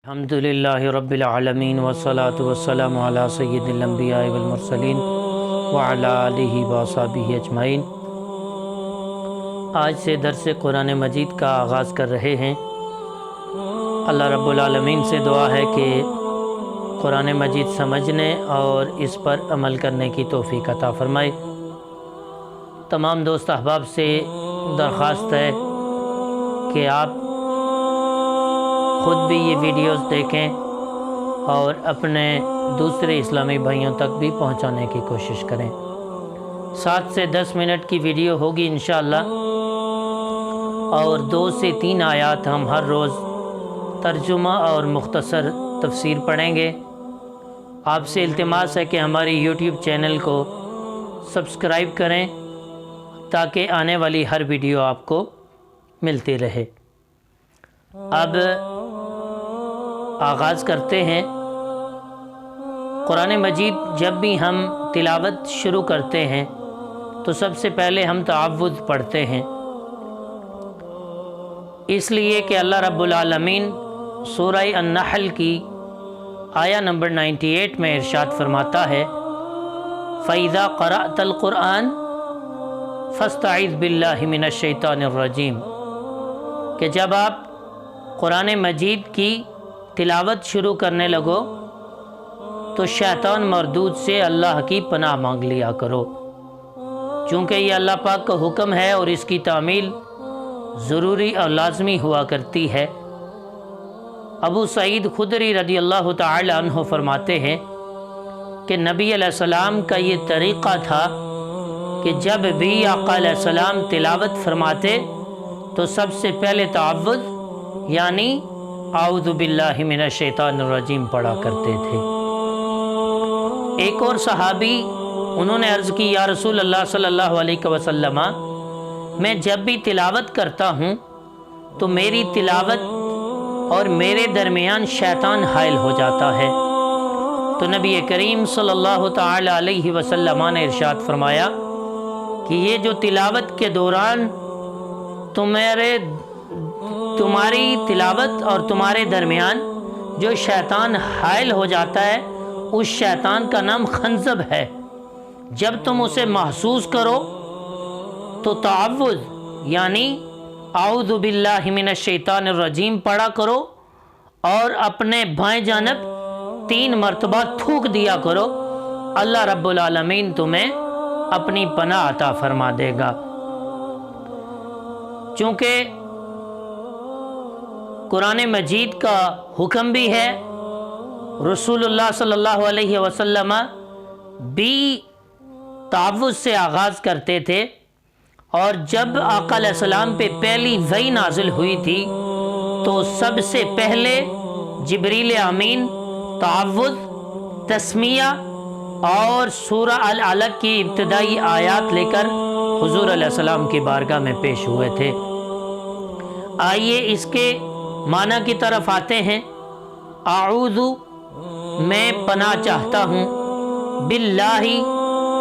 الحمدللہ رب العالمین والصلاة والسلام علی سید الانبیاء والمرسلین وعلی آلہ وصحبہ اجمعین۔ آج سے درس قرآن مجید کا آغاز کر رہے ہیں۔ اللہ رب العالمین سے دعا ہے کہ قرآن مجید سمجھنے اور اس پر عمل کرنے کی توفیق عطا فرمائے۔ تمام دوست احباب سے درخواست ہے کہ آپ خود بھی یہ ویڈیوز دیکھیں اور اپنے دوسرے اسلامی بھائیوں تک بھی پہنچانے کی کوشش کریں۔ 7 سے 10 منٹ کی ویڈیو ہوگی انشاءاللہ، اور 2 سے 3 آیات ہم ہر روز ترجمہ اور مختصر تفسیر پڑھیں گے۔ آپ سے التماس ہے کہ ہماری یوٹیوب چینل کو سبسکرائب کریں تاکہ آنے والی ہر ویڈیو آپ کو ملتی رہے۔ اب آغاز کرتے ہیں۔ قرآن مجید جب بھی ہم تلاوت شروع کرتے ہیں تو سب سے پہلے ہم تعوذ پڑھتے ہیں، اس لیے کہ اللہ رب العالمین سورہ النحل کی آیہ نمبر 98 میں ارشاد فرماتا ہے فَإِذَا قَرَأْتَ الْقُرْآنَ فَاسْتَعِذْ بِاللَّهِ مِنَ الشَّيْطَانِ الرَّجِيمِ، کہ جب آپ قرآن مجید کی تلاوت شروع کرنے لگو تو شیطان مردود سے اللہ کی پناہ مانگ لیا کرو، چونکہ یہ اللہ پاک کا حکم ہے اور اس کی تعمیل ضروری اور لازمی ہوا کرتی ہے۔ ابو سعید خدری رضی اللہ تعالی عنہ فرماتے ہیں کہ نبی علیہ السلام کا یہ طریقہ تھا کہ جب بھی آقا علیہ السلام تلاوت فرماتے تو سب سے پہلے تعوذ یعنی اعوذ باللہ من الشیطان الرجیم پڑھا کرتے تھے۔ ایک اور صحابی انہوں نے عرض کی یا رسول اللہ صلی اللہ علیہ وسلم، میں جب بھی تلاوت کرتا ہوں تو میری تلاوت اور میرے درمیان شیطان حائل ہو جاتا ہے۔ تو نبی کریم صلی اللہ تعالی علیہ وسلم نے ارشاد فرمایا کہ یہ جو تلاوت کے دوران تمہاری تلاوت اور تمہارے درمیان جو شیطان حائل ہو جاتا ہے اس شیطان کا نام خنزب ہے۔ جب تم اسے محسوس کرو تو تعوذ یعنی اعوذ باللہ من الشیطان الرجیم پڑھا کرو اور اپنے بائیں جانب 3 مرتبہ تھوک دیا کرو، اللہ رب العالمین تمہیں اپنی پناہ عطا فرما دے گا۔ چونکہ قرآن مجید کا حکم بھی ہے، رسول اللہ صلی اللہ علیہ وسلم بھی تعوذ سے آغاز کرتے تھے، اور جب آقا علیہ السلام پہ پہلی وحی نازل ہوئی تھی تو سب سے پہلے جبریل امین تعوذ، تسمیہ اور سورہ العلق کی ابتدائی آیات لے کر حضور علیہ السلام کی بارگاہ میں پیش ہوئے تھے۔ آئیے اس کے معنی کی طرف آتے ہیں۔ اعوذ میں پناہ چاہتا ہوں، باللہ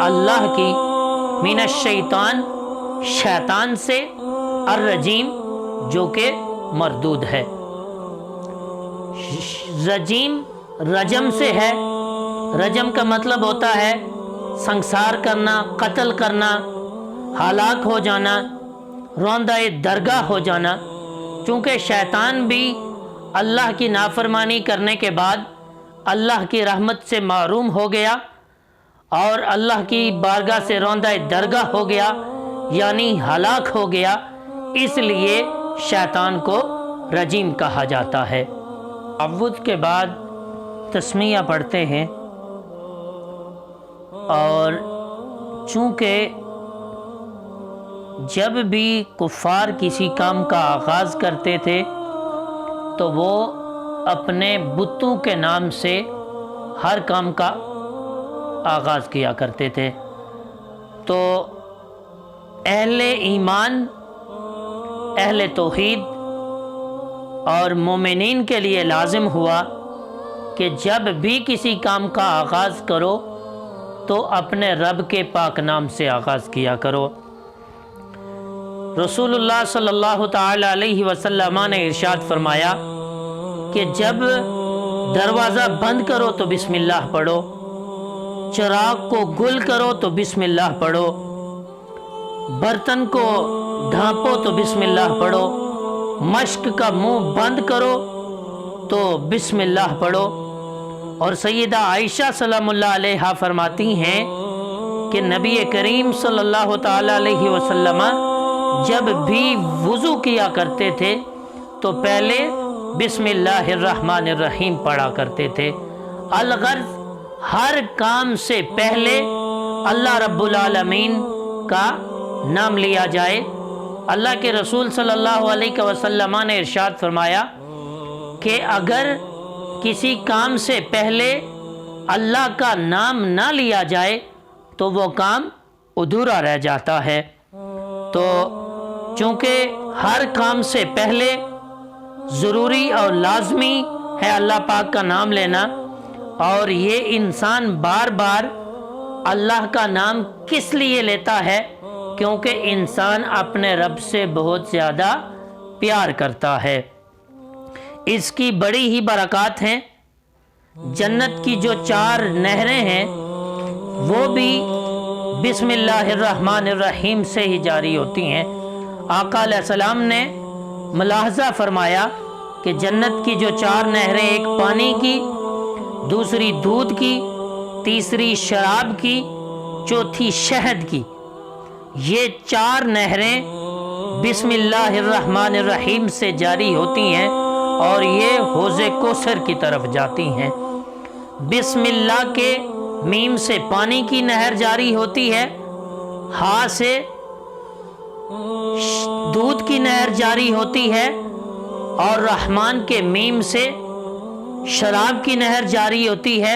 اللہ کی، من الشیطان شیطان سے، الرجیم جو کہ مردود ہے۔ رجیم رجم سے ہے، رجم کا مطلب ہوتا ہے سنسار کرنا، قتل کرنا، ہلاک ہو جانا، روندہ درگاہ ہو جانا۔ چونکہ شیطان بھی اللہ کی نافرمانی کرنے کے بعد اللہ کی رحمت سے محروم ہو گیا اور اللہ کی بارگاہ سے روندہ درگاہ ہو گیا، یعنی ہلاک ہو گیا، اس لیے شیطان کو رجیم کہا جاتا ہے۔ تعوذ کے بعد تسمیہ پڑھتے ہیں، اور چونکہ جب بھی کفار کسی کام کا آغاز کرتے تھے تو وہ اپنے بتوں کے نام سے ہر کام کا آغاز کیا کرتے تھے، تو اہل ایمان، اہل توحید اور مومنین کے لیے لازم ہوا کہ جب بھی کسی کام کا آغاز کرو تو اپنے رب کے پاک نام سے آغاز کیا کرو۔ رسول اللہ صلی اللہ تعالی علیہ وسلم نے ارشاد فرمایا کہ جب دروازہ بند کرو تو بسم اللہ پڑھو، چراغ کو گل کرو تو بسم اللہ پڑھو، برتن کو ڈھانپو تو بسم اللہ پڑھو، مشک کا منہ بند کرو تو بسم اللہ پڑھو۔ اور سیدہ عائشہ سلام اللہ علیہا فرماتی ہیں کہ نبی کریم صلی اللہ تعالی علیہ وسلم جب بھی وضو کیا کرتے تھے تو پہلے بسم اللہ الرحمن الرحیم پڑھا کرتے تھے۔ الغرض ہر کام سے پہلے اللہ رب العالمین کا نام لیا جائے۔ اللہ کے رسول صلی اللہ علیہ وسلم نے ارشاد فرمایا کہ اگر کسی کام سے پہلے اللہ کا نام نہ لیا جائے تو وہ کام ادھورا رہ جاتا ہے۔ تو چونکہ ہر کام سے پہلے ضروری اور لازمی ہے اللہ پاک کا نام لینا، اور یہ انسان بار بار اللہ کا نام کس لیے لیتا ہے؟ کیونکہ انسان اپنے رب سے بہت زیادہ پیار کرتا ہے۔ اس کی بڑی ہی برکات ہیں۔ جنت کی جو 4 نہریں ہیں وہ بھی بسم اللہ الرحمن الرحیم سے ہی جاری ہوتی ہیں۔ آقا علیہ السلام نے ملاحظہ فرمایا کہ جنت کی جو 4 نہریں، ایک پانی کی، دوسری دودھ کی، تیسری شراب کی، چوتھی شہد کی، یہ 4 نہریں بسم اللہ الرحمن الرحیم سے جاری ہوتی ہیں اور یہ حوض کوثر کی طرف جاتی ہیں۔ بسم اللہ کے میم سے پانی کی نہر جاری ہوتی ہے، ہاں سے دودھ کی نہر جاری ہوتی ہے، اور رحمان کے میم سے شراب کی نہر جاری ہوتی ہے،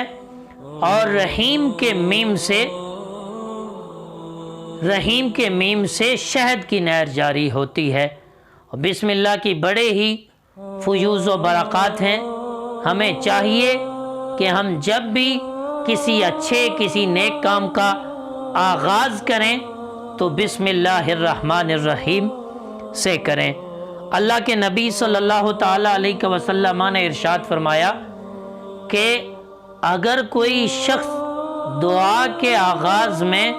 اور رحیم کے میم سے شہد کی نہر جاری ہوتی ہے۔ اور بسم اللہ کی بڑے ہی فیوز و برکات ہیں۔ ہمیں چاہیے کہ ہم جب بھی کسی اچھے کسی نیک کام کا آغاز کریں تو بسم اللہ الرحمن الرحیم سے کریں۔ اللہ کے نبی صلی اللہ تعالی علیہ وسلم نے ارشاد فرمایا کہ اگر کوئی شخص دعا کے آغاز میں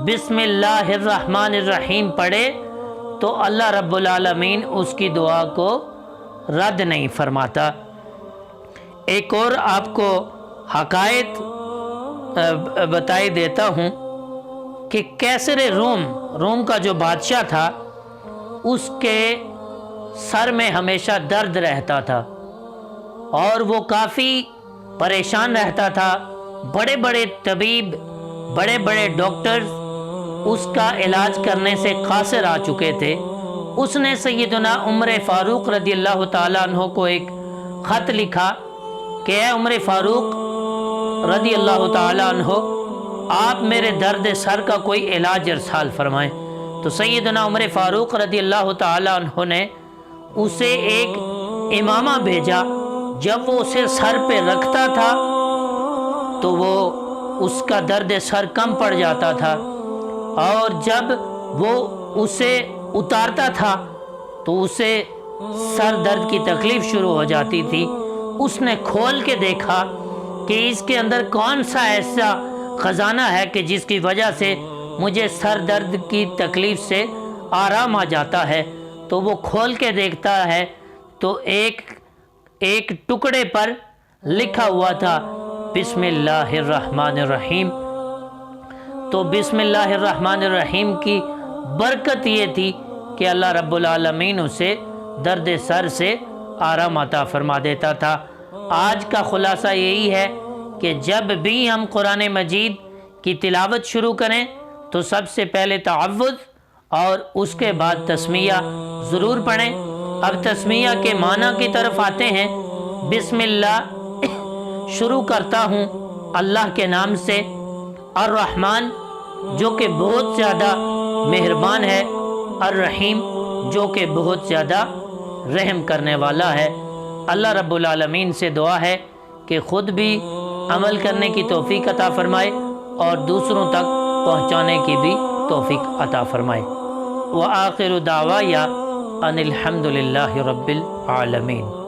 بسم اللہ الرحمن الرحیم پڑھے تو اللہ رب العالمین اس کی دعا کو رد نہیں فرماتا۔ ایک اور آپ کو حقائق بتائی دیتا ہوں کہ کیسر روم کا جو بادشاہ تھا اس کے سر میں ہمیشہ درد رہتا تھا اور وہ کافی پریشان رہتا تھا۔ بڑے بڑے طبیب، بڑے بڑے ڈاکٹرز اس کا علاج کرنے سے قاصر آ چکے تھے۔ اس نے سیدنا عمر فاروق رضی اللہ تعالیٰ عنہ کو ایک خط لکھا کہ اے عمر فاروق رضی اللہ تعالیٰ عنہ، آپ میرے درد سر کا کوئی علاج ارسال فرمائیں۔ تو سیدنا عمر فاروق رضی اللہ تعالیٰ عنہ نے اسے ایک امامہ بھیجا۔ جب وہ اسے سر پہ رکھتا تھا تو وہ اس کا درد سر کم پڑ جاتا تھا، اور جب وہ اسے اتارتا تھا تو اسے سر درد کی تکلیف شروع ہو جاتی تھی۔ اس نے کھول کے دیکھا کہ اس کے اندر کون سا ایسا خزانہ ہے کہ جس کی وجہ سے مجھے سر درد کی تکلیف سے آرام آ جاتا ہے۔ تو وہ کھول کے دیکھتا ہے تو ایک ٹکڑے پر لکھا ہوا تھا بسم اللہ الرحمن الرحیم۔ تو بسم اللہ الرحمن الرحیم کی برکت یہ تھی کہ اللہ رب العالمین اسے درد سر سے آرام عطا فرما دیتا تھا۔ آج کا خلاصہ یہی ہے کہ جب بھی ہم قرآن مجید کی تلاوت شروع کریں تو سب سے پہلے تعوذ اور اس کے بعد تسمیہ ضرور پڑھیں۔ اب تسمیہ کے معنی کی طرف آتے ہیں۔ بسم اللہ شروع کرتا ہوں اللہ کے نام سے، الرحمن جو کہ بہت زیادہ مہربان ہے، الرحیم جو کہ بہت زیادہ رحم کرنے والا ہے۔ اللہ رب العالمین سے دعا ہے کہ خود بھی عمل کرنے کی توفیق عطا فرمائے اور دوسروں تک پہنچانے کی بھی توفیق عطا فرمائے۔ وآخر دعوایا ان الحمد للہ رب العالمین۔